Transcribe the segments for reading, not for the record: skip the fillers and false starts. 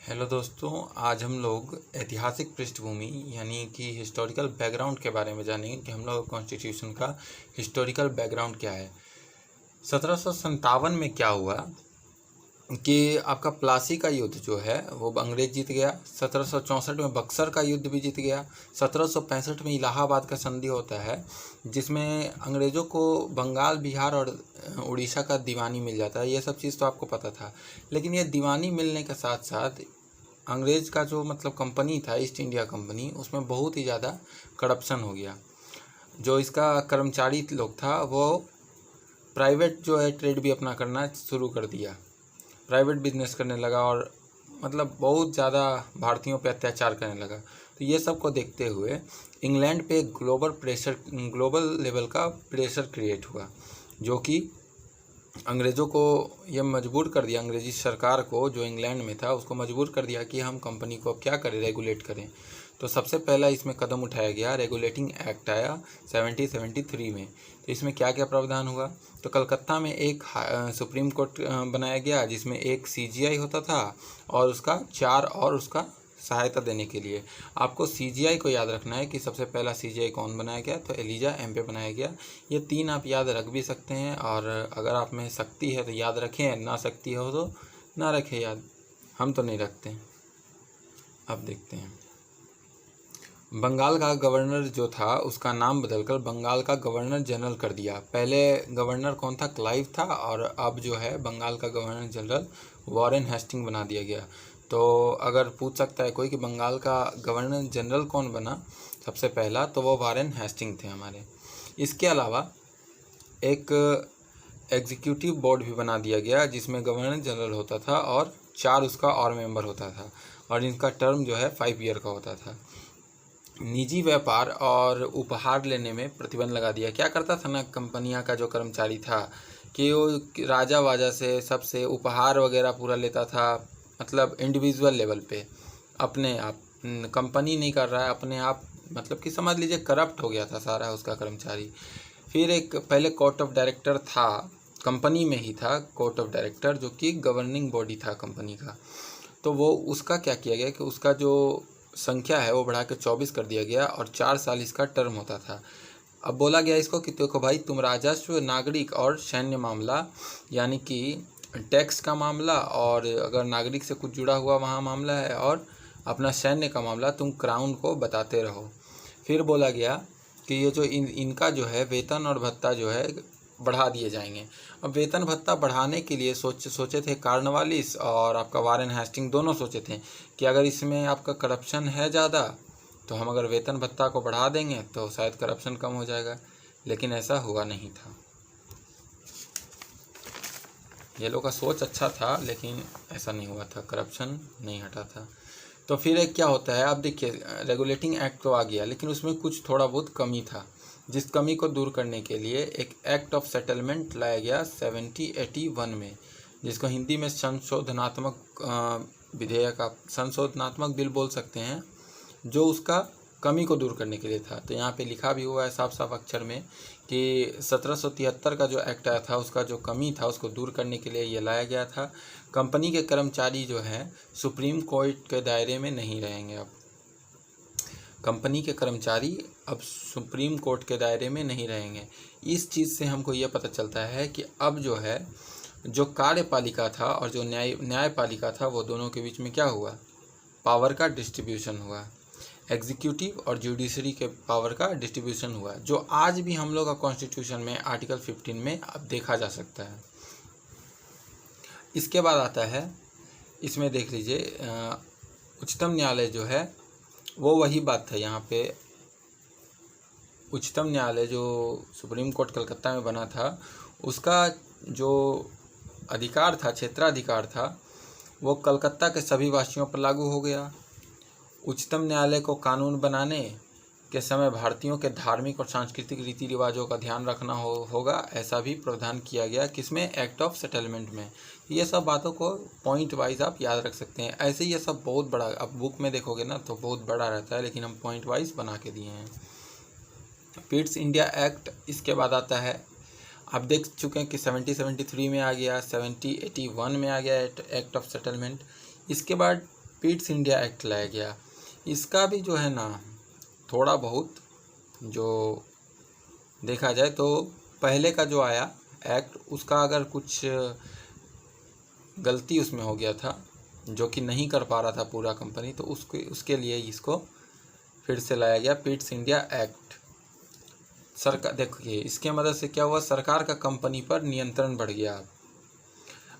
Hello दोस्तों, आज हम लोग ऐतिहासिक पृष्ठभूमि यानी कि हिस्टोरिकल बैकग्राउंड के बारे में जानेंगे कि हम लोग कॉन्स्टिट्यूशन का हिस्टोरिकल बैकग्राउंड क्या है। 1757 में क्या हुआ कि आपका प्लासी का युद्ध जो है वो अंग्रेज जीत गया। 1764 में बक्सर का युद्ध भी जीत गया। 1765 में इलाहाबाद का संधि होता है जिसमें अंग्रेज़ों को बंगाल, बिहार और उड़ीसा का दीवानी मिल जाता है। ये सब चीज़ तो आपको पता था, लेकिन ये दीवानी मिलने के साथ साथ अंग्रेज़ का जो कंपनी था, ईस्ट इंडिया कंपनी, उसमें बहुत ही ज़्यादा करप्शन हो गया। जो इसका कर्मचारी लोग था वो प्राइवेट जो है ट्रेड भी अपना करना शुरू कर दिया, प्राइवेट बिजनेस करने लगा और बहुत ज़्यादा भारतीयों पे अत्याचार करने लगा। तो ये सब को देखते हुए इंग्लैंड पे ग्लोबल लेवल का प्रेशर क्रिएट हुआ, जो कि अंग्रेज़ों को ये मजबूर कर दिया, अंग्रेज़ी सरकार को जो इंग्लैंड में था उसको मजबूर कर दिया कि हम कंपनी को अब क्या करें, रेगुलेट करें। तो सबसे पहला इसमें कदम उठाया गया, रेगुलेटिंग एक्ट आया 1773 में। तो इसमें क्या क्या प्रावधान हुआ, तो कलकत्ता में एक सुप्रीम कोर्ट बनाया गया जिसमें एक CGI होता था और उसका 4 और उसका सहायता देने के लिए। आपको CGI को याद रखना है कि सबसे पहला CGI कौन बनाया गया, तो एलिजा एम्पे बनाया गया। ये 3 आप याद रख भी सकते हैं, और अगर आप में शक्ति है तो याद रखें, ना शक्ति हो तो ना रखें याद। हम तो नहीं रखते। अब देखते हैं, बंगाल का गवर्नर जो था उसका नाम बदलकर बंगाल का गवर्नर जनरल कर दिया। पहले गवर्नर कौन था, क्लाइव था, और अब जो है बंगाल का गवर्नर जनरल वॉरेन हेस्टिंग बना दिया गया। तो अगर पूछ सकता है कोई कि बंगाल का गवर्नर जनरल कौन बना सबसे पहला, तो वो वॉरेन हेस्टिंग थे हमारे। इसके अलावा एक एग्जीक्यूटिव बोर्ड भी बना दिया गया जिसमें गवर्नर जनरल होता था और 4 उसका और मेंबर होता था, और इनका टर्म जो है 5 ईयर का होता था। निजी व्यापार और उपहार लेने में प्रतिबंध लगा दिया। क्या करता था ना कंपनियां का जो कर्मचारी था कि वो राजा वाजा से सबसे उपहार वगैरह पूरा लेता था, इंडिविजुअल लेवल पे अपने आप। कंपनी नहीं कर रहा है, अपने आप, कि समझ लीजिए करप्ट हो गया था सारा उसका कर्मचारी। फिर एक पहले कोर्ट ऑफ डायरेक्टर था, कंपनी में ही था कोर्ट ऑफ डायरेक्टर, जो कि गवर्निंग बॉडी था कंपनी का। तो वो उसका क्या किया गया कि उसका जो संख्या है वो बढ़ा के 24 कर दिया गया और 4 साल इसका टर्म होता था। अब बोला गया इसको कि देखो भाई, तुम राजस्व, नागरिक और सैन्य मामला यानी कि टैक्स का मामला, और अगर नागरिक से कुछ जुड़ा हुआ वहाँ मामला है, और अपना सैन्य का मामला तुम क्राउन को बताते रहो। फिर बोला गया कि ये जो इनका जो है वेतन और भत्ता जो है बढ़ा दिए जाएंगे। अब वेतन भत्ता बढ़ाने के लिए सोचे थे कार्नवालिस और आपका वॉरेन हेस्टिंग, दोनों सोचे थे कि अगर इसमें आपका करप्शन है ज़्यादा तो हम अगर वेतन भत्ता को बढ़ा देंगे तो शायद करप्शन कम हो जाएगा, लेकिन ऐसा हुआ नहीं था। ये लोग का सोच अच्छा था लेकिन ऐसा नहीं हुआ था, करप्शन नहीं हटा था। तो फिर एक क्या होता है, आप देखिए रेगुलेटिंग एक्ट तो आ गया लेकिन उसमें कुछ थोड़ा बहुत कमी था, जिस कमी को दूर करने के लिए एक एक्ट ऑफ सेटलमेंट लाया गया 1781 में, जिसको हिंदी में संशोधनात्मक विधेयक, आप संशोधनात्मक बिल बोल सकते हैं, जो उसका कमी को दूर करने के लिए था। तो यहाँ पे लिखा भी हुआ है साफ साफ अक्षर में कि 1773 का जो एक्ट आया था उसका जो कमी था उसको दूर करने के लिए ये लाया गया था। कंपनी के कर्मचारी जो हैं सुप्रीम कोर्ट के दायरे में नहीं रहेंगे। अब कंपनी के कर्मचारी अब सुप्रीम कोर्ट के दायरे में नहीं रहेंगे। इस चीज़ से हमको ये पता चलता है कि अब जो है जो कार्यपालिका था और जो न्यायपालिका था वो दोनों के बीच में क्या हुआ, पावर का डिस्ट्रीब्यूशन हुआ। एग्जीक्यूटिव और जुडिशरी के पावर का डिस्ट्रीब्यूशन हुआ, जो आज भी हम लोग का कॉन्स्टिट्यूशन में आर्टिकल 15 में अब देखा जा सकता है। इसके बाद आता है, इसमें देख लीजिए उच्चतम न्यायालय जो है वो वही बात था यहाँ पे। उच्चतम न्यायालय जो सुप्रीम कोर्ट कलकत्ता में बना था उसका जो अधिकार था, क्षेत्राधिकार था, वो कलकत्ता के सभी वासियों पर लागू हो गया। उच्चतम न्यायालय को कानून बनाने के समय भारतीयों के धार्मिक और सांस्कृतिक रीति रिवाजों का ध्यान रखना होगा, ऐसा भी प्रावधान किया गया, किसमें, एक्ट ऑफ सेटलमेंट में। ये सब बातों को पॉइंट वाइज आप याद रख सकते हैं। ऐसे ये सब बहुत बड़ा, अब बुक में देखोगे ना तो बहुत बड़ा रहता है, लेकिन हम पॉइंट वाइज बना के दिए हैं। पिट्स इंडिया एक्ट इसके बाद आता है। आप देख चुके हैं कि 1773 में आ गया, 1781 में आ गया एक्ट ऑफ सेटलमेंट। इसके बाद पिट्स इंडिया एक्ट लाया गया। इसका भी जो है ना थोड़ा बहुत जो देखा जाए तो पहले का जो आया एक्ट उसका अगर कुछ गलती उसमें हो गया था जो कि नहीं कर पा रहा था पूरा कंपनी, तो उसके लिए इसको फिर से लाया गया पिट्स इंडिया एक्ट। सरकार देखिए इसके मदद से क्या हुआ, सरकार का कंपनी पर नियंत्रण बढ़ गया।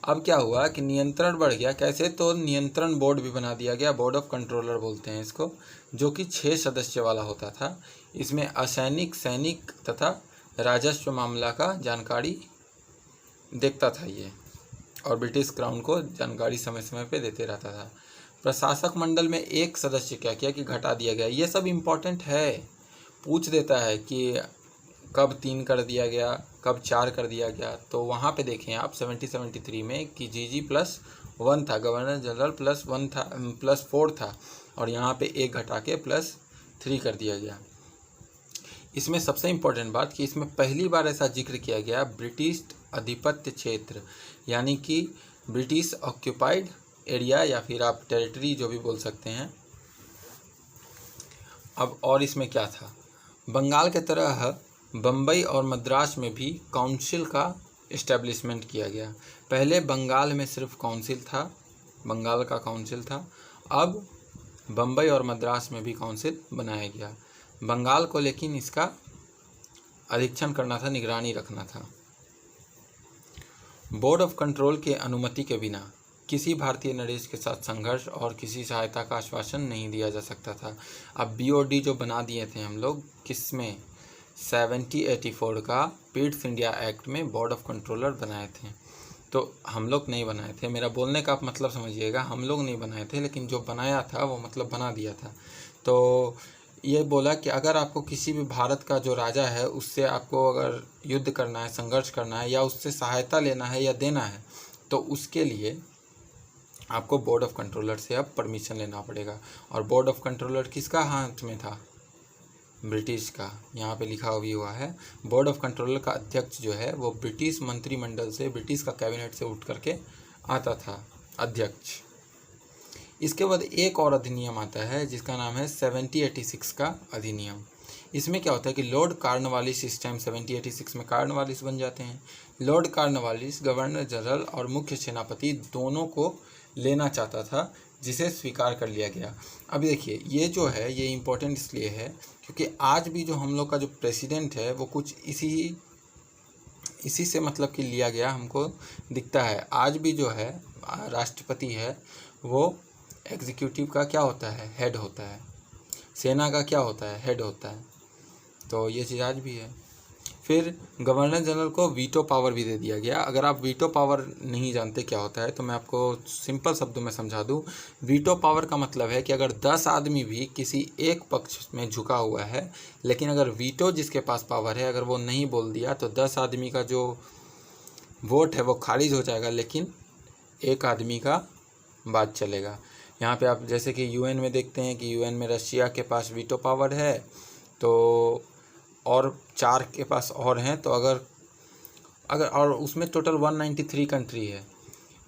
अब क्या हुआ कि नियंत्रण बढ़ गया कैसे, तो नियंत्रण बोर्ड भी बना दिया गया, बोर्ड ऑफ कंट्रोलर बोलते हैं इसको, जो कि 6 सदस्य वाला होता था। इसमें असैनिक, सैनिक तथा राजस्व मामला का जानकारी देखता था ये, और ब्रिटिश क्राउन को जानकारी समय समय पे देते रहता था। प्रशासक मंडल में एक सदस्य क्या किया कि घटा दिया गया। ये सब इम्पोर्टेंट है, पूछ देता है कि कब 3 कर दिया गया, कब 4 कर दिया गया। तो वहाँ पे देखें आप 73 में कि GG+1 था, गवर्नर जनरल +1 था, +4 था, और यहाँ पे 1 घटा के +3 कर दिया गया। इसमें सबसे इम्पोर्टेंट बात कि इसमें पहली बार ऐसा जिक्र किया गया ब्रिटिश आधिपत्य क्षेत्र, यानी कि ब्रिटिश ऑक्यूपाइड एरिया, या फिर आप टेरिटरी जो भी बोल सकते हैं। अब और इसमें क्या था, बंगाल के तरह बम्बई और मद्रास में भी काउंसिल का इस्टेब्लिशमेंट किया गया। पहले बंगाल में सिर्फ काउंसिल था, बंगाल का काउंसिल था, अब बम्बई और मद्रास में भी काउंसिल बनाया गया। बंगाल को लेकिन इसका अधीक्षण करना था, निगरानी रखना था। बोर्ड ऑफ कंट्रोल के अनुमति के बिना किसी भारतीय नरेश के साथ संघर्ष और किसी सहायता का आश्वासन नहीं दिया जा सकता था। अब BOD जो बना दिए थे हम लोग, किसमें 7084 का पिट्स इंडिया एक्ट में बोर्ड ऑफ कंट्रोलर बनाए थे, तो हम लोग नहीं बनाए थे। मेरा बोलने का आप मतलब समझिएगा, हम लोग नहीं बनाए थे, लेकिन जो बनाया था वो मतलब बना दिया था। तो ये बोला कि अगर आपको किसी भी भारत का जो राजा है उससे आपको अगर युद्ध करना है, संघर्ष करना है, या उससे सहायता लेना है या देना है, तो उसके लिए आपको बोर्ड ऑफ कंट्रोलर से अब परमिशन लेना पड़ेगा। और बोर्ड ऑफ कंट्रोलर किसका हाथ में था, ब्रिटिश का। यहाँ पे लिखा भी हुआ है बोर्ड ऑफ कंट्रोलर का अध्यक्ष जो है वो ब्रिटिश मंत्रिमंडल से, ब्रिटिश का कैबिनेट से उठ करके आता था अध्यक्ष। इसके बाद एक और अधिनियम आता है जिसका नाम है 7086 का अधिनियम। इसमें क्या होता है कि लॉर्ड कॉर्नवालिस, इस टाइम 7086 में कॉर्नवालिस बन जाते हैं। लॉर्ड कॉर्नवालिस गवर्नर जनरल और मुख्य सेनापति दोनों को लेना चाहता था, जिसे स्वीकार कर लिया गया। अभी देखिए ये जो है ये इम्पोर्टेंट इसलिए है क्योंकि आज भी जो हम लोग का जो प्रेसिडेंट है वो कुछ इसी से मतलब कि लिया गया हमको दिखता है। आज भी जो है राष्ट्रपति है वो एग्जीक्यूटिव का क्या होता है, हेड होता है। सेना का क्या होता है, हेड होता है। तो ये चीज़ आज भी है। फिर गवर्नर जनरल को वीटो पावर भी दे दिया गया। अगर आप वीटो पावर नहीं जानते क्या होता है तो मैं आपको सिंपल शब्दों में समझा दूं। वीटो पावर का मतलब है कि अगर 10 आदमी भी किसी एक पक्ष में झुका हुआ है, लेकिन अगर वीटो जिसके पास पावर है अगर वो नहीं बोल दिया तो 10 आदमी का जो वोट है वो खारिज हो जाएगा, लेकिन एक आदमी का बात चलेगा। यहाँ पे आप जैसे कि UN में देखते हैं कि UN में रशिया के पास वीटो पावर है, तो और 4 के पास और हैं। तो अगर और उसमें टोटल 193 कंट्री है,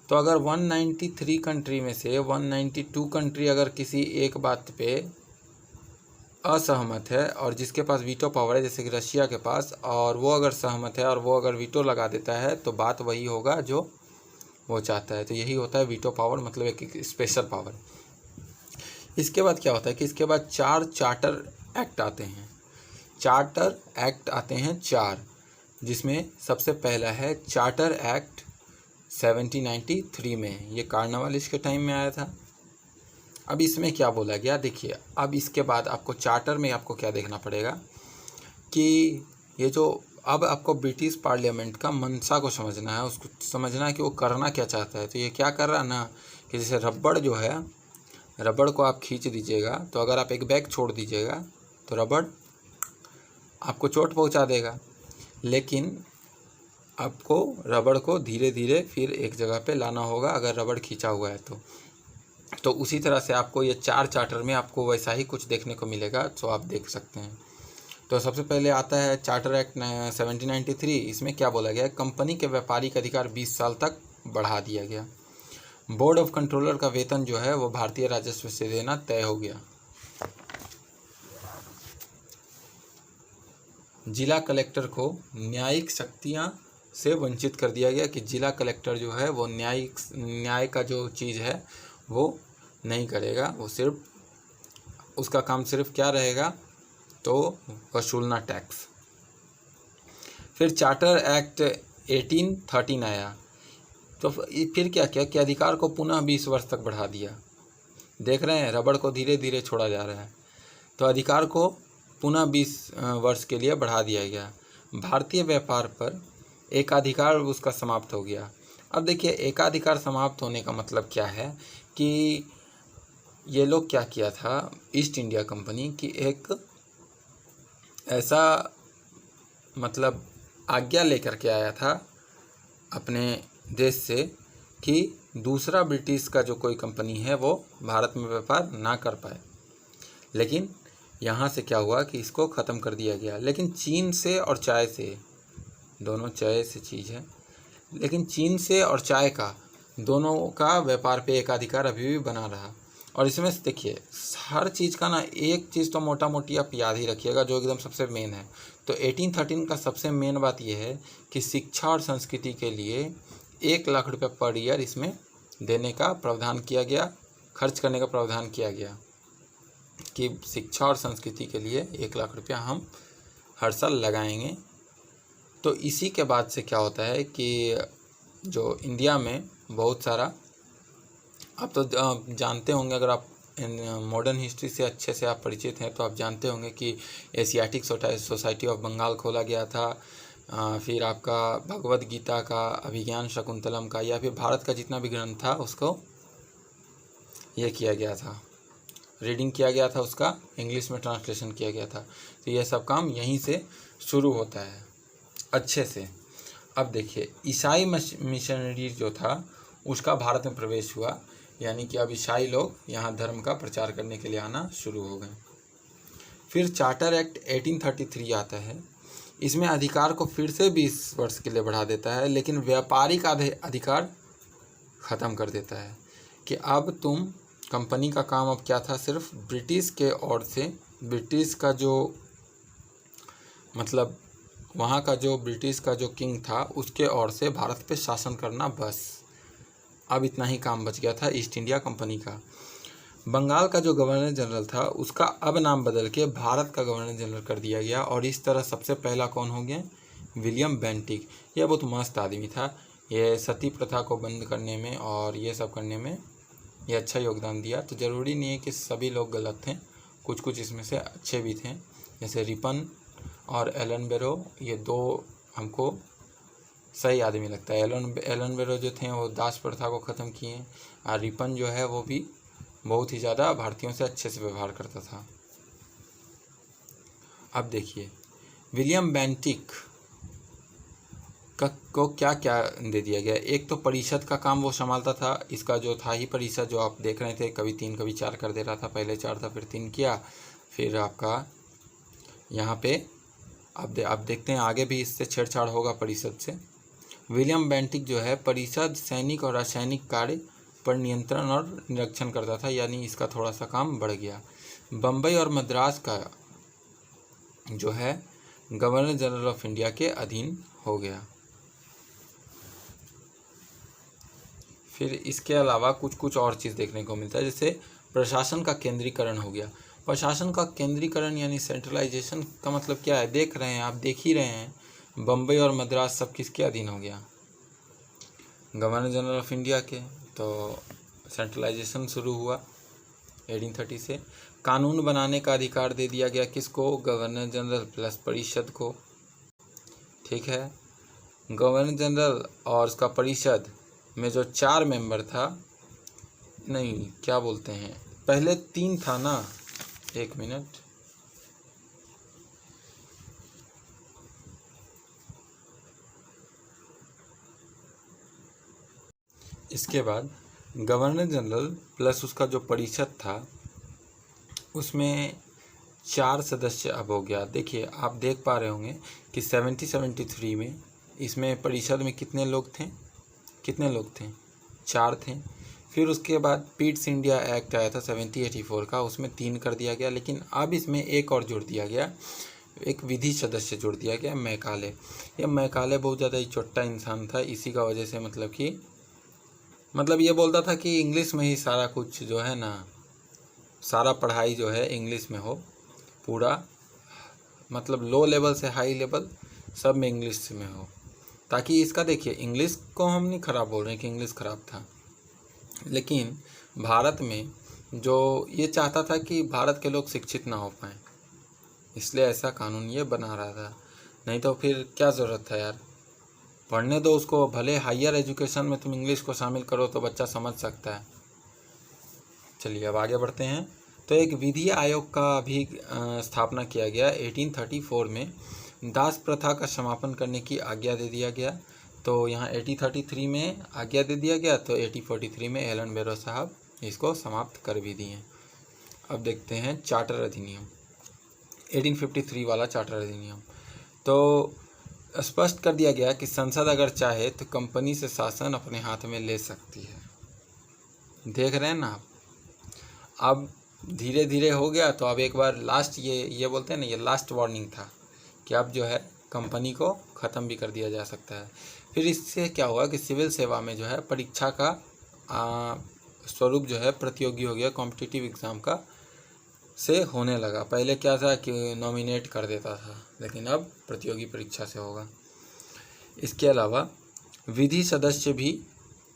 तो अगर 193 कंट्री में से 192 कंट्री अगर किसी एक बात पे असहमत है और जिसके पास वीटो पावर है जैसे कि रशिया के पास, और वो अगर सहमत है और वो अगर वीटो लगा देता है तो बात वही होगा जो वो चाहता है। तो यही होता है वीटो पावर, मतलब एक स्पेशल पावर। इसके बाद क्या होता है कि इसके बाद 4 चार्टर एक्ट आते हैं। चार्टर एक्ट आते हैं 4, जिसमें सबसे पहला है चार्टर एक्ट 1793 में। ये कॉर्नवालिस के टाइम में आया था। अब इसमें क्या बोला गया देखिए। अब इसके बाद आपको चार्टर में आपको क्या देखना पड़ेगा कि ये जो अब आपको ब्रिटिश पार्लियामेंट का मंशा को समझना है, उसको समझना है कि वो करना क्या चाहता है। तो ये क्या कर रहा है ना कि जैसे रबड़ जो है, रबड़ को आप खींच दीजिएगा तो अगर आप एक बैग छोड़ दीजिएगा तो रबड़ आपको चोट पहुंचा देगा, लेकिन आपको रबड़ को धीरे धीरे फिर एक जगह पे लाना होगा अगर रबड़ खींचा हुआ है तो उसी तरह से आपको ये 4 चार्टर में आपको वैसा ही कुछ देखने को मिलेगा, तो आप देख सकते हैं। तो सबसे पहले आता है चार्टर एक्ट 1793। इसमें क्या बोला गया है, कंपनी के व्यापारिक अधिकार 20 साल तक बढ़ा दिया गया। बोर्ड ऑफ कंट्रोलर का वेतन जो है वो भारतीय राजस्व से देना तय हो गया। जिला कलेक्टर को न्यायिक शक्तियां से वंचित कर दिया गया कि जिला कलेक्टर जो है वो न्याय का जो चीज़ है वो नहीं करेगा, वो सिर्फ उसका काम सिर्फ क्या रहेगा, तो वसूलना टैक्स। फिर चार्टर एक्ट 1813 आया, तो फिर क्या किया कि अधिकार को पुनः 20 वर्ष तक बढ़ा दिया। देख रहे हैं रबड़ को धीरे धीरे छोड़ा जा रहा है, तो अधिकार को पुनः 20 वर्ष के लिए बढ़ा दिया गया। भारतीय व्यापार पर एकाधिकार उसका समाप्त हो गया। अब देखिए एकाधिकार समाप्त होने का मतलब क्या है कि ये लोग क्या किया था, ईस्ट इंडिया कंपनी की एक ऐसा मतलब आज्ञा लेकर के आया था अपने देश से कि दूसरा ब्रिटिश का जो कोई कंपनी है वो भारत में व्यापार ना कर पाए। लेकिन यहाँ से क्या हुआ कि इसको ख़त्म कर दिया गया। लेकिन चीन से और चाय से, दोनों चाय से चीज़ है, लेकिन चीन से और चाय का दोनों का व्यापार पे एकाधिकार अभी भी बना रहा। और इसमें देखिए हर चीज़ का ना एक चीज़ तो मोटा मोटी आप याद ही रखिएगा जो एकदम सबसे मेन है। तो 1813 का सबसे मेन बात यह है कि शिक्षा और संस्कृति के लिए 1 लाख रुपये पर ईयर इसमें देने का प्रावधान किया गया, खर्च करने का प्रावधान किया गया कि शिक्षा और संस्कृति के लिए 1 लाख रुपया हम हर साल लगाएंगे। तो इसी के बाद से क्या होता है कि जो इंडिया में बहुत सारा, आप तो जानते होंगे, अगर आप मॉडर्न हिस्ट्री से अच्छे से आप परिचित हैं तो आप जानते होंगे कि एशियाटिक सोसाइटी ऑफ बंगाल खोला गया था। फिर आपका भगवद गीता का, अभिज्ञान शकुंतलम का, या फिर भारत का जितना भी ग्रंथ था उसको ये किया गया था, रीडिंग किया गया था, उसका इंग्लिश में ट्रांसलेशन किया गया था। तो ये सब काम यहीं से शुरू होता है अच्छे से। अब देखिए ईसाई मिशनरी जो था उसका भारत में प्रवेश हुआ, यानी कि अब ईसाई लोग यहाँ धर्म का प्रचार करने के लिए आना शुरू हो गए। फिर चार्टर एक्ट 1833 आता है। इसमें अधिकार को फिर से 20 वर्ष के लिए बढ़ा देता है, लेकिन व्यापारिक अधिकार ख़त्म कर देता है कि अब तुम कंपनी का काम अब क्या था, सिर्फ ब्रिटिश के ओर से, ब्रिटिश का जो मतलब वहाँ का जो ब्रिटिश का जो किंग था उसके ओर से भारत पे शासन करना, बस अब इतना ही काम बच गया था ईस्ट इंडिया कंपनी का। बंगाल का जो गवर्नर जनरल था उसका अब नाम बदल के भारत का गवर्नर जनरल कर दिया गया। और इस तरह सबसे पहला कौन हो गया, विलियम बेंटिक। यह बहुत मस्त आदमी था, ये सती प्रथा को बंद करने में और ये सब करने में ये अच्छा योगदान दिया। तो ज़रूरी नहीं है कि सभी लोग गलत थे, कुछ कुछ इसमें से अच्छे भी थे, जैसे रिपन और एलन बेरो, ये दो हमको सही आदमी लगता है। एलन बेरो जो थे वो दास प्रथा को ख़त्म किए, और रिपन जो है वो भी बहुत ही ज़्यादा भारतीयों से अच्छे से व्यवहार करता था। अब देखिए विलियम बेंटिक को क्या क्या दे दिया गया। एक तो परिषद का काम वो संभालता था, इसका जो था ही परिषद जो आप देख रहे थे, कभी 3 कभी 4 कर दे रहा था, पहले 4 था फिर 3 किया। फिर आपका यहाँ पे अब देखते हैं आगे भी इससे छेड़छाड़ होगा परिषद से। विलियम बेंटिक जो है परिषद, सैनिक और रासायनिक कार्य पर नियंत्रण और निरीक्षण करता था, यानी इसका थोड़ा सा काम बढ़ गया। बम्बई और मद्रास का जो है गवर्नर जनरल ऑफ इंडिया के अधीन हो गया। फिर इसके अलावा कुछ कुछ और चीज़ देखने को मिलता है, जैसे प्रशासन का केंद्रीकरण हो गया। प्रशासन का केंद्रीकरण यानी सेंट्रलाइजेशन का मतलब क्या है, देख रहे हैं आप, देख ही रहे हैं, बम्बई और मद्रास सब किसके अधीन हो गया, गवर्नर जनरल ऑफ इंडिया के। तो सेंट्रलाइजेशन शुरू हुआ 1830 से। कानून बनाने का अधिकार दे दिया गया किसको, गवर्नर जनरल प्लस परिषद को। ठीक है, गवर्नर जनरल और उसका परिषद में जो 4 मेंबर था, नहीं क्या बोलते हैं, पहले 3 था ना, 1 मिनट, इसके बाद गवर्नर जनरल प्लस उसका जो परिषद था उसमें 4 सदस्य अब हो गया। देखिए आप देख पा रहे होंगे कि 73 में इसमें परिषद में कितने लोग थे, 4 थे। फिर उसके बाद पीट्स इंडिया एक्ट आया था 1784 का, उसमें 3 कर दिया गया, लेकिन अब इसमें एक और जोड़ दिया गया, एक विधि सदस्य जोड़ दिया गया, मैकाले। ये मैकाले बहुत ज़्यादा ही छोटा इंसान था, इसी का वजह से मतलब ये बोलता था कि इंग्लिश में ही सारा कुछ जो है ना, सारा पढ़ाई जो है इंग्लिश में हो, पूरा मतलब लो लेवल से हाई लेवल सब में इंग्लिश में हो, ताकि इसका देखिए, इंग्लिश को हम नहीं ख़राब बोल रहे हैं कि इंग्लिश ख़राब था, लेकिन भारत में जो ये चाहता था कि भारत के लोग शिक्षित ना हो पाएँ, इसलिए ऐसा कानून ये बना रहा था। नहीं तो फिर क्या ज़रूरत था यार, पढ़ने दो उसको, भले हायर एजुकेशन में तुम इंग्लिश को शामिल करो तो बच्चा समझ सकता है। चलिए अब आगे बढ़ते हैं। तो एक विधि आयोग का भी स्थापना किया गया 1834 में, दास प्रथा का समापन करने की आज्ञा दे दिया गया। तो यहाँ 1833 में आज्ञा दे दिया गया, तो 1843 में एलन बैरो साहब इसको समाप्त कर भी दिए। अब देखते हैं चार्टर अधिनियम, 1853 वाला चार्टर अधिनियम। तो स्पष्ट कर दिया गया कि संसद अगर चाहे तो कंपनी से शासन अपने हाथ में ले सकती है। देख रहे हैं ना आप, अब धीरे धीरे हो गया। तो अब एक बार लास्ट ये बोलते हैं ना, ये लास्ट वार्निंग था कि अब जो है कंपनी को ख़त्म भी कर दिया जा सकता है। फिर इससे क्या हुआ कि सिविल सेवा में जो है परीक्षा का स्वरूप जो है प्रतियोगी हो गया, कॉम्पिटिटिव एग्ज़ाम का से होने लगा। पहले क्या था कि नॉमिनेट कर देता था, लेकिन अब प्रतियोगी परीक्षा से होगा। इसके अलावा विधि सदस्य भी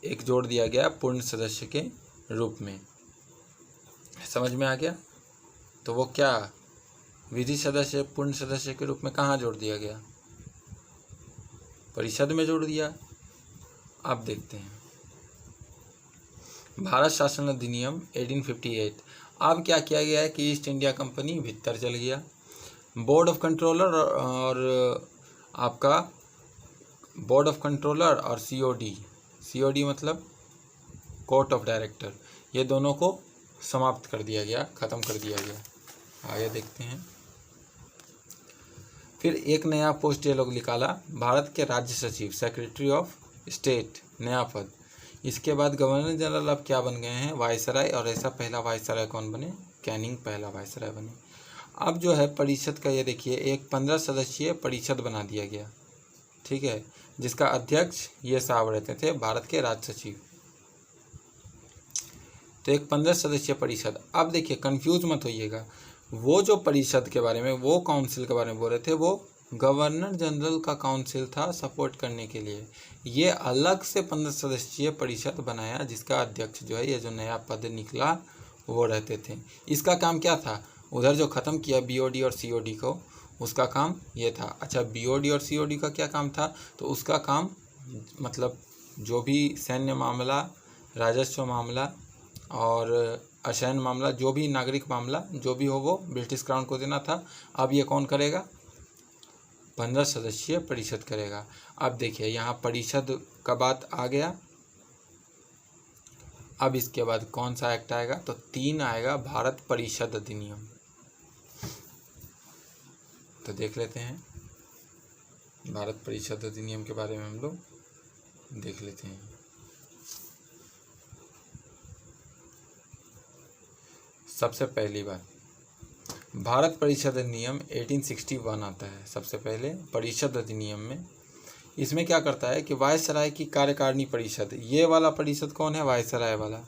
एक जोड़ दिया गया पूर्ण सदस्य के रूप में। समझ में आ गया? तो वो क्या विधि सदस्य पूर्ण सदस्य के रूप में कहाँ जोड़ दिया गया? परिषद में जोड़ दिया। अब देखते हैं भारत शासन अधिनियम 1858। अब क्या किया गया है कि ईस्ट इंडिया कंपनी भीतर चल गया। बोर्ड ऑफ कंट्रोलर और आपका बोर्ड ऑफ कंट्रोलर और सीओडी मतलब कोर्ट ऑफ डायरेक्टर, ये दोनों को समाप्त कर दिया गया, ख़त्म कर दिया गया। आगे देखते हैं। फिर एक नया पोस्ट ये लोग निकाला, भारत के राज्य सचिव, सेक्रेटरी ऑफ स्टेट, नया पद। इसके बाद गवर्नर जनरल अब क्या बन गए हैं? वायसराय। और ऐसा पहला वायसराय कौन बने? कैनिंग पहला वायसराय बने। अब जो है परिषद का ये देखिए, एक 15 सदस्यीय परिषद बना दिया गया, ठीक है, जिसका अध्यक्ष ये साहब रहते थे, भारत के राज्य सचिव। तो एक 15 सदस्यीय परिषद। अब देखिए कंफ्यूज मत होइएगा, वो जो परिषद के बारे में, वो काउंसिल के बारे में बोल रहे थे, वो गवर्नर जनरल का काउंसिल था सपोर्ट करने के लिए। ये अलग से 15 सदस्यीय परिषद बनाया, जिसका अध्यक्ष जो है, ये जो नया पद निकला, वो रहते थे। इसका काम क्या था? उधर जो ख़त्म किया बीओडी और सीओडी को, उसका काम ये था। अच्छा, बीओडी और सीओडी का क्या काम था? तो उसका काम मतलब जो भी सैन्य मामला, राजस्व मामला और असैन्य मामला, जो भी नागरिक मामला जो भी हो, वो ब्रिटिश क्राउन को देना था। अब ये कौन करेगा? 15 सदस्यीय परिषद करेगा। अब देखिए यहाँ परिषद का बात आ गया। अब इसके बाद कौन सा एक्ट आएगा? तो 3 आएगा, भारत परिषद अधिनियम। तो देख लेते हैं भारत परिषद अधिनियम के बारे में, हम लोग देख लेते हैं। सबसे पहली बात, भारत परिषद अधिनियम 1861 आता है सबसे पहले परिषद अधिनियम में। इसमें क्या करता है कि वायसराय की कार्यकारिणी परिषद, ये वाला परिषद कौन है? वायसराय वाला,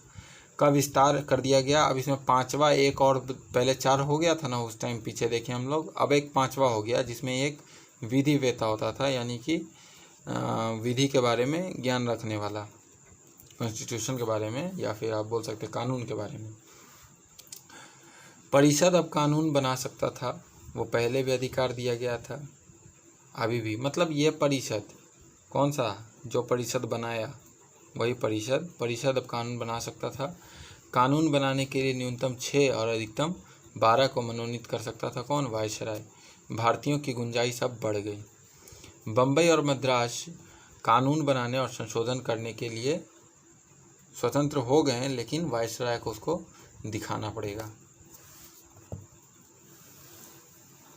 का विस्तार कर दिया गया। अब इसमें 5वां एक और, पहले 4 हो गया था ना उस टाइम, पीछे देखें हम लोग, अब एक 5वां हो गया, जिसमें एक विधि वेता होता था, यानी कि विधि के बारे में ज्ञान रखने वाला, कॉन्स्टिट्यूशन के बारे में, या फिर आप बोल सकते कानून के बारे में। परिषद अब कानून बना सकता था, वो पहले भी अधिकार दिया गया था, अभी भी। मतलब ये परिषद कौन सा, जो परिषद बनाया वही परिषद अब कानून बना सकता था। कानून बनाने के लिए न्यूनतम 6 और अधिकतम 12 को मनोनीत कर सकता था। कौन? वायसराय। भारतीयों की गुंजाइश अब बढ़ गई। बम्बई और मद्रास कानून बनाने और संशोधन करने के लिए स्वतंत्र हो गए हैं, लेकिन वायसराय को उसको दिखाना पड़ेगा।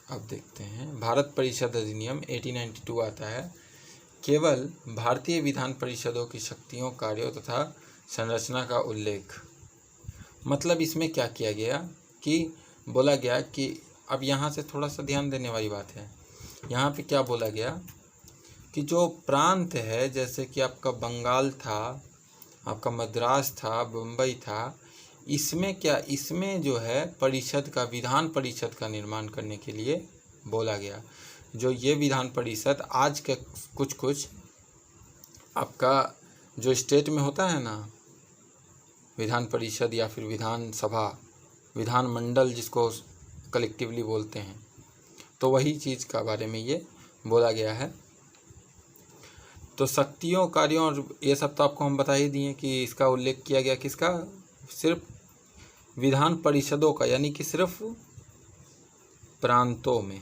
अब देखते हैं भारत परिषद अधिनियम 1892 आता है। केवल भारतीय विधान परिषदों की शक्तियों, कार्यों तथा संरचना का उल्लेख। मतलब इसमें क्या किया गया कि बोला गया कि अब यहाँ से थोड़ा सा ध्यान देने वाली बात है। यहाँ पे क्या बोला गया कि जो प्रांत है, जैसे कि आपका बंगाल था, आपका मद्रास था, बम्बई था, इसमें जो है परिषद का, विधान परिषद का निर्माण करने के लिए बोला गया। जो ये विधान परिषद आज के कुछ आपका जो स्टेट में होता है ना, विधान परिषद या फिर विधान सभा, विधान मंडल जिसको कलेक्टिवली बोलते हैं, तो वही चीज़ का बारे में ये बोला गया है। तो शक्तियों, कार्यों और ये सब तो आपको हम बता ही दिए कि इसका उल्लेख किया गया किसका, सिर्फ विधान परिषदों का, यानी कि सिर्फ प्रांतों में,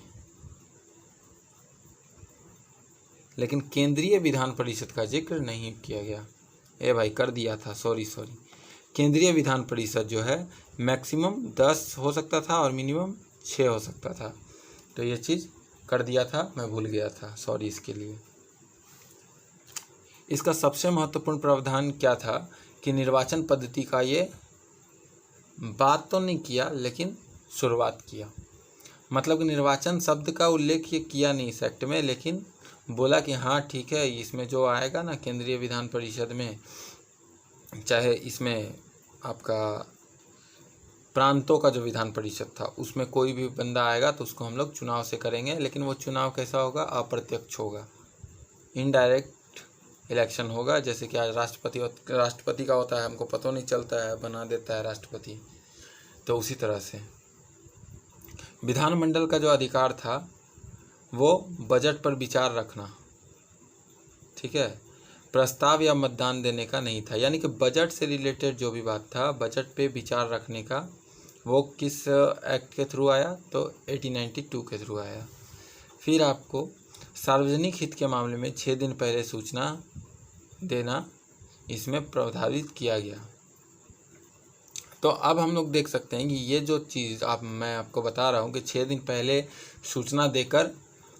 लेकिन केंद्रीय विधान परिषद का जिक्र नहीं किया गया। भाई कर दिया था, सॉरी। केंद्रीय विधान परिषद जो है मैक्सिमम 10 हो सकता था और मिनिमम 6 हो सकता था। तो ये चीज़ कर दिया था, मैं भूल गया था, सॉरी इसके लिए। इसका सबसे महत्वपूर्ण प्रावधान क्या था कि निर्वाचन पद्धति का ये बात तो नहीं किया, लेकिन शुरुआत किया। मतलब कि निर्वाचन शब्द का उल्लेख ये किया नहीं इस एक्ट में, लेकिन बोला कि हाँ ठीक है, इसमें जो आएगा ना केंद्रीय विधान परिषद में, चाहे इसमें आपका प्रांतों का जो विधान परिषद था उसमें कोई भी बंदा आएगा तो उसको हम लोग चुनाव से करेंगे, लेकिन वो चुनाव कैसा होगा, अप्रत्यक्ष होगा, इनडायरेक्ट इलेक्शन होगा। जैसे कि आज राष्ट्रपति का होता है, हमको पता नहीं चलता है, बना देता है राष्ट्रपति। तो उसी तरह से विधानमंडल का जो अधिकार था वो बजट पर विचार रखना, ठीक है, प्रस्ताव या मतदान देने का नहीं था। यानी कि बजट से रिलेटेड जो भी बात था, बजट पे विचार रखने का, वो किस एक्ट के थ्रू आया, तो 1892 के थ्रू आया। फिर आपको सार्वजनिक हित के मामले में 6 दिन पहले सूचना देना इसमें प्रावधानित किया गया। तो अब हम लोग देख सकते हैं कि ये जो चीज़ मैं आपको बता रहा हूँ कि 6 दिन पहले सूचना देकर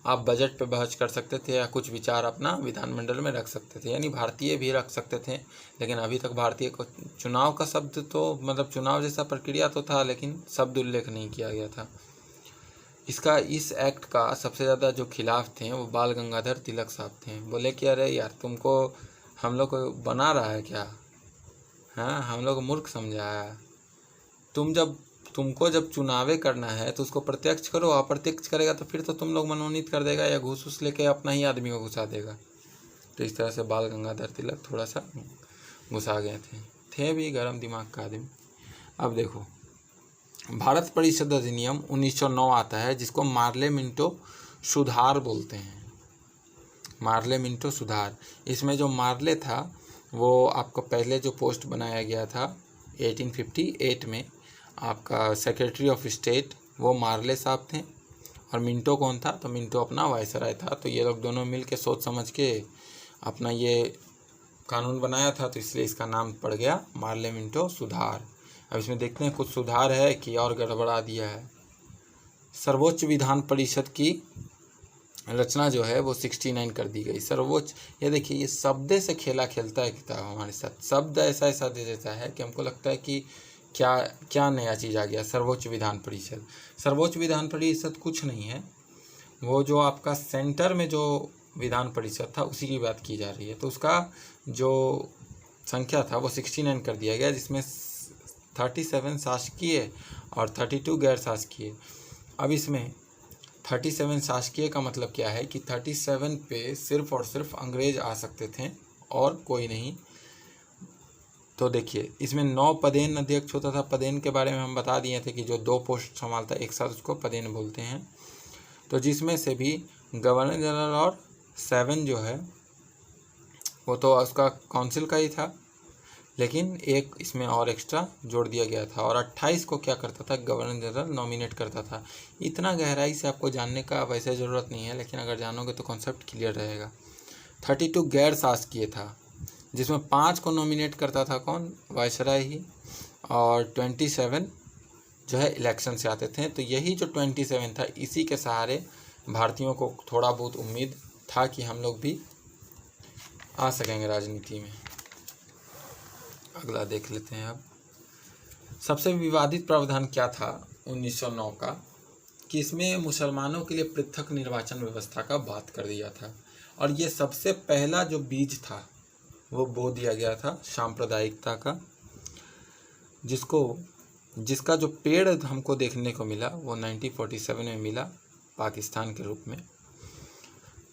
आप बजट पे बहस कर सकते थे या कुछ विचार अपना विधानमंडल में रख सकते थे, यानी भारतीय भी रख सकते थे। लेकिन अभी तक भारतीय को चुनाव का शब्द तो, मतलब चुनाव जैसा प्रक्रिया तो था, लेकिन शब्द उल्लेख नहीं किया गया था इसका। इस एक्ट का सबसे ज़्यादा जो खिलाफ थे वो बाल गंगाधर तिलक साहब थे। बोले कि अरे यार, तुमको हम लोग को बना रहा है क्या, हाँ, हम लोग मूर्ख समझा है। तुमको जब चुनावे करना है तो उसको प्रत्यक्ष करो, अप्रत्यक्ष करेगा तो फिर तो तुम लोग मनोनीत कर देगा या घूस लेके अपना ही आदमी को घुसा देगा। तो इस तरह से बाल गंगाधर तिलक थोड़ा सा घुसा गए थे भी गरम दिमाग का आदमी। अब देखो, भारत परिषद अधिनियम 1909 आता है, जिसको मार्ले मिंटो सुधार बोलते हैं। मार्ले मिंटो सुधार, इसमें जो मार्ले था वो आपको पहले जो पोस्ट बनाया गया था 1858 में, आपका सेक्रेटरी ऑफ स्टेट वो मार्ले साहब थे। और मिंटो कौन था, तो मिंटो अपना वायसराय था। तो ये लोग दोनों मिल के सोच समझ के अपना ये कानून बनाया था, तो इसलिए इसका नाम पड़ गया मार्ले मिंटो सुधार। अब इसमें देखते हैं कुछ सुधार है कि और गड़बड़ा दिया है। सर्वोच्च विधान परिषद की रचना जो है वो 69 कर दी गई। सर्वोच्च, ये देखिए, ये शब्द से खेला खेलता है किताब हमारे साथ। शब्द ऐसा दे देता है कि हमको लगता है कि क्या नया चीज़ आ गया। सर्वोच्च विधान परिषद, सर्वोच्च विधान परिषद कुछ नहीं है, वो जो आपका सेंटर में जो विधान परिषद था उसी की बात की जा रही है। तो उसका जो संख्या था वो 69 कर दिया गया, जिसमें 37 शासकीय और 32 गैर शासकीय। अब इसमें 37 शासकीय का मतलब क्या है कि 37 पे सिर्फ और सिर्फ अंग्रेज आ सकते थे और कोई नहीं। तो देखिए, इसमें 9 पदेन अध्यक्ष होता था। पदेन के बारे में हम बता दिए थे कि जो 2 पोस्ट संभालता है एक साथ, उसको पदेन बोलते हैं। तो जिसमें से भी गवर्नर जनरल और 7 जो है वो तो उसका काउंसिल का ही था, लेकिन एक इसमें और एक्स्ट्रा जोड़ दिया गया था। और 28 को क्या करता था, गवर्नर जनरल नॉमिनेट करता था। इतना गहराई से आपको जानने का वैसे ज़रूरत नहीं है, लेकिन अगर जानोगे तो कॉन्सेप्ट क्लियर रहेगा। 32 गैर शासकीय था, जिसमें 5 को नॉमिनेट करता था कौन, वायसराय ही। और 27 जो है इलेक्शन से आते थे। तो यही जो 27 था, इसी के सहारे भारतीयों को थोड़ा बहुत उम्मीद था कि हम लोग भी आ सकेंगे राजनीति में। अगला देख लेते हैं अब। सबसे विवादित प्रावधान क्या था 1909 का, कि इसमें मुसलमानों के लिए पृथक निर्वाचन व्यवस्था का बात कर दिया था। और ये सबसे पहला जो बीज था वो बो दिया गया था सांप्रदायिकता का, जिसका जो पेड़ हमको देखने को मिला वो 1947 में मिला पाकिस्तान के रूप में।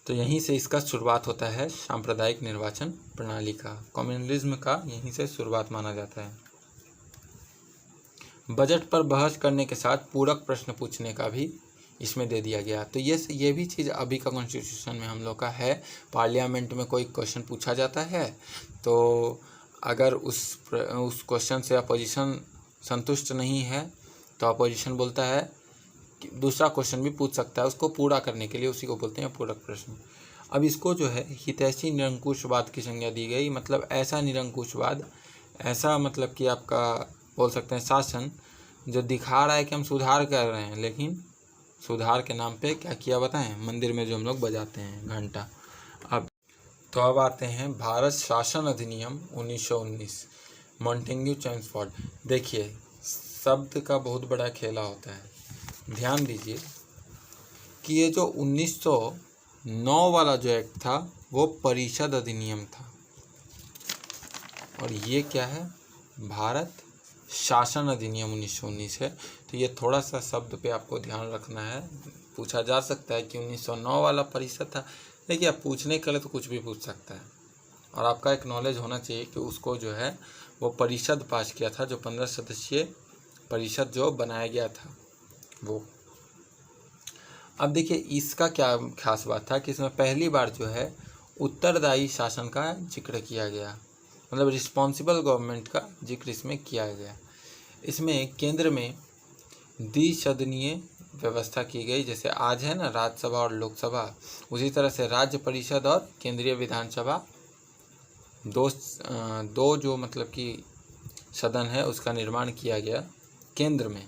तो यहीं से इसका शुरुआत होता है सांप्रदायिक निर्वाचन प्रणाली का, कम्युनलिज्म का यहीं से शुरुआत माना जाता है। बजट पर बहस करने के साथ पूरक प्रश्न पूछने का भी इसमें दे दिया गया। तो ये भी चीज़ अभी का कॉन्स्टिट्यूशन में हम लोग का है। पार्लियामेंट में कोई क्वेश्चन पूछा जाता है तो अगर उस क्वेश्चन से अपोजिशन संतुष्ट नहीं है तो अपोजिशन बोलता है कि दूसरा क्वेश्चन भी पूछ सकता है उसको पूरा करने के लिए, उसी को बोलते हैं पूरक प्रश्न। अब इसको जो है हितैषी निरंकुशवाद की संज्ञा दी गई। मतलब ऐसा निरंकुशवाद, ऐसा मतलब कि आपका बोल सकते हैं शासन जो दिखा रहा है कि हम सुधार कर रहे हैं, लेकिन सुधार के नाम पे क्या किया बताएं, मंदिर में जो हम लोग बजाते हैं घंटा। अब आते हैं भारत शासन अधिनियम 1919, मॉन्टेग्यू चेम्सफोर्ड। देखिए शब्द का बहुत बड़ा खेला होता है, ध्यान दीजिए कि ये जो 1909 वाला जो एक्ट था वो परिषद अधिनियम था, और ये क्या है, भारत शासन अधिनियम 1919 है। तो ये थोड़ा सा शब्द पे आपको ध्यान रखना है। पूछा जा सकता है कि 1909 वाला परिषद था, देखिए आप पूछने के लिए तो कुछ भी पूछ सकता है, और आपका एक नॉलेज होना चाहिए कि उसको जो है वो परिषद पास किया था, जो 15 सदस्यीय परिषद जो बनाया गया था वो। अब देखिए इसका क्या खास बात था कि इसमें पहली बार जो है उत्तरदायी शासन का जिक्र किया गया, मतलब रिस्पॉन्सिबल गवर्नमेंट का जिक्र इसमें किया गया। इसमें केंद्र में द्विसदनीय व्यवस्था की गई, जैसे आज है ना राज्यसभा और लोकसभा, उसी तरह से राज्य परिषद और केंद्रीय विधानसभा दो जो मतलब कि सदन है उसका निर्माण किया गया केंद्र में।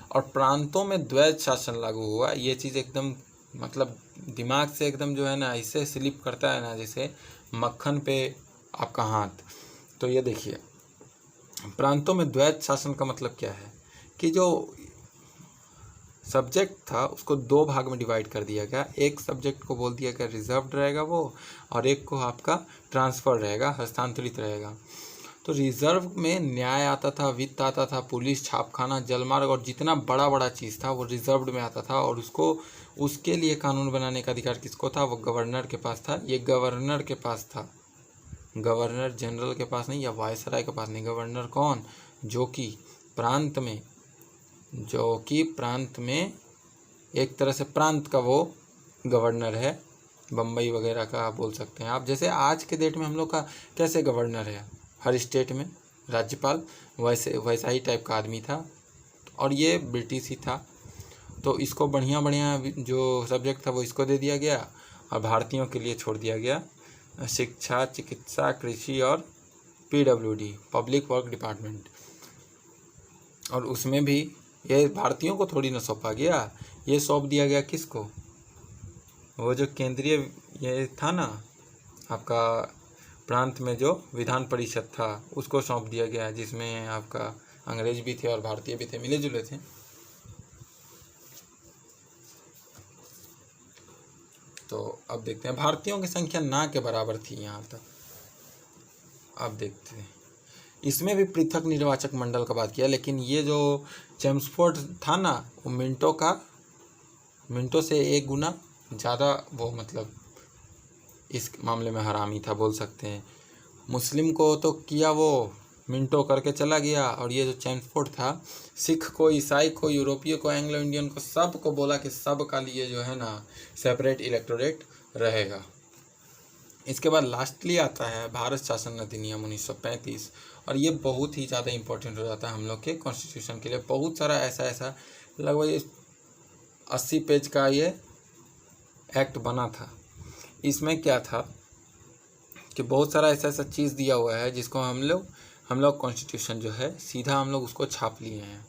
और प्रांतों में द्वैध शासन लागू हुआ। ये चीज़ एकदम मतलब दिमाग से एकदम जो है ना इससे स्लिप करता है ना, जैसे मक्खन पे आपका हाथ। तो ये देखिए प्रांतों में द्वैध शासन का मतलब क्या है कि जो सब्जेक्ट था उसको दो भाग में डिवाइड कर दिया गया। एक सब्जेक्ट को बोल दिया गया रिजर्व्ड रहेगा वो, और एक को आपका ट्रांसफर रहेगा, हस्तांतरित रहेगा। तो रिजर्व में न्याय आता था, वित्त आता था, पुलिस, छापखाना, जलमार्ग और जितना बड़ा बड़ा चीज़ था वो रिजर्व्ड में आता था, और उसके लिए कानून बनाने का अधिकार किसको था, वो गवर्नर के पास था। ये गवर्नर के पास था, गवर्नर जनरल के पास नहीं या वायसराय के पास नहीं। गवर्नर कौन, जो कि प्रांत में एक तरह से प्रांत का वो गवर्नर है, बम्बई वगैरह का आप बोल सकते हैं आप। जैसे आज के डेट में हम लोग का कैसे गवर्नर है हर स्टेट में राज्यपाल, वैसा ही टाइप का आदमी था, और ये ब्रिटिश ही था। तो इसको बढ़िया जो सब्जेक्ट था वो इसको दे दिया गया, और भारतीयों के लिए छोड़ दिया गया शिक्षा, चिकित्सा, कृषि और PWD, पब्लिक वर्क डिपार्टमेंट। और उसमें भी ये भारतीयों को थोड़ी ना सौंपा गया, ये सौंप दिया गया किसको, वो जो केंद्रीय ये था ना आपका प्रांत में जो विधान परिषद था उसको सौंप दिया गया, जिसमें आपका अंग्रेज भी थे और भारतीय भी थे, मिले जुले थे। तो अब देखते हैं भारतीयों की संख्या ना के बराबर थी यहाँ तक। अब देखते हैं इसमें भी पृथक निर्वाचक मंडल का बात किया, लेकिन ये जो चेम्सफोर्ड था ना वो मिनटों से 1 गुना ज़्यादा वो मतलब इस मामले में हरामी था बोल सकते हैं। मुस्लिम को तो किया वो मिनटों करके चला गया, और ये जो चेम्सफोर्ड था सिख को, ईसाई को, यूरोपीय को, एंग्लो इंडियन को, सब को बोला कि सब का लिए जो है ना सेपरेट इलेक्टोरेट रहेगा। इसके बाद लास्टली आता है भारत शासन अधिनियम 1935, और ये बहुत ही ज़्यादा इम्पोर्टेंट हो जाता है हम लोग के कॉन्स्टिट्यूशन के लिए। बहुत सारा ऐसा लगभग 80 पेज का ये एक्ट बना था। इसमें क्या था कि बहुत सारा ऐसा चीज़ दिया हुआ है जिसको हम लोग कॉन्स्टिट्यूशन जो है सीधा हम लोग उसको छाप लिए हैं।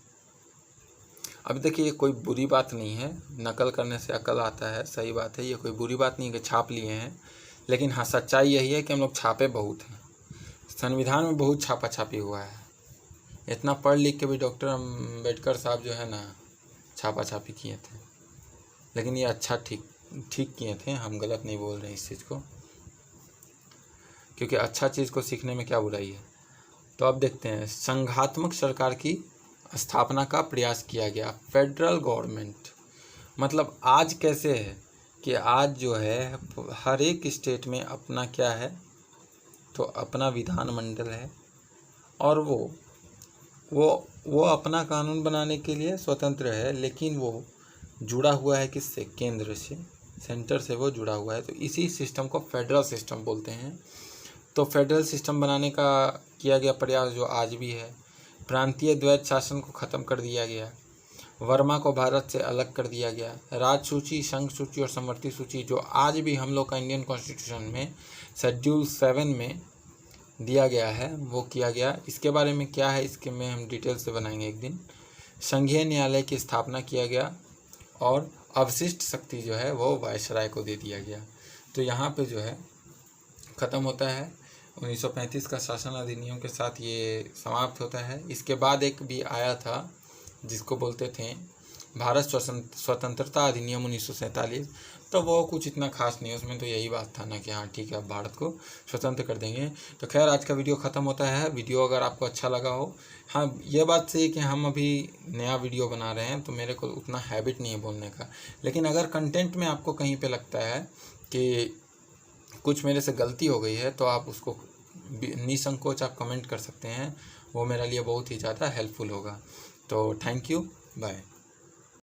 अब देखिए ये कोई बुरी बात नहीं है, नकल करने से अकल आता है, सही बात है, ये कोई बुरी बात नहीं है कि छाप लिए हैं। लेकिन हाँ सच्चाई यही है कि हम लोग छापे बहुत हैं, संविधान में बहुत छापा छापी हुआ है, इतना पढ़ लिख के भी डॉक्टर अम्बेडकर साहब जो है ना छापा छापी किए थे, लेकिन ये अच्छा ठीक किए थे, हम गलत नहीं बोल रहे इस चीज़ को, क्योंकि अच्छा चीज़ को सीखने में क्या बुराई है। तो अब देखते हैं, संघात्मक सरकार की स्थापना का प्रयास किया गया। फेडरल गवर्नमेंट मतलब आज कैसे है कि आज जो है हर एक स्टेट में अपना क्या है, तो अपना विधानमंडल है, और वो अपना कानून बनाने के लिए स्वतंत्र है, लेकिन वो जुड़ा हुआ है किससे, केंद्र से, सेंटर से वो जुड़ा हुआ है। तो इसी सिस्टम को फेडरल सिस्टम बोलते हैं। तो फेडरल सिस्टम बनाने का किया गया प्रयास जो आज भी है। प्रांतीय द्वैत शासन को ख़त्म कर दिया गया। वर्मा को भारत से अलग कर दिया गया। राज सूची, संघ सूची और समवर्ती सूची जो आज भी हम लोग का इंडियन कॉन्स्टिट्यूशन में शेड्यूल 7 में दिया गया है वो किया गया। इसके बारे में क्या है, इसके में हम डिटेल से बनाएंगे एक दिन। संघीय न्यायालय की स्थापना किया गया और अवशिष्ट शक्ति जो है वो वायसराय को दे दिया गया। तो यहाँ पे जो है ख़त्म होता है 1935 का शासन अधिनियम के साथ ये समाप्त होता है। इसके बाद एक भी आया था जिसको बोलते थे भारत स्वतंत्रता अधिनियम 1947, तो वो कुछ इतना खास नहीं, उसमें तो यही बात था ना कि हाँ ठीक है अब भारत को स्वतंत्र कर देंगे। तो खैर आज का वीडियो ख़त्म होता है। वीडियो अगर आपको अच्छा लगा हो, हाँ ये बात सही है कि हम अभी नया वीडियो बना रहे हैं तो मेरे को उतना हैबिट नहीं है बोलने का, लेकिन अगर कंटेंट में आपको कहीं पे लगता है कि कुछ मेरे से गलती हो गई है तो आप उसको निसंकोच आप कमेंट कर सकते हैं, वो मेरे लिए बहुत ही ज़्यादा हेल्पफुल होगा। तो थैंक यू, बाय।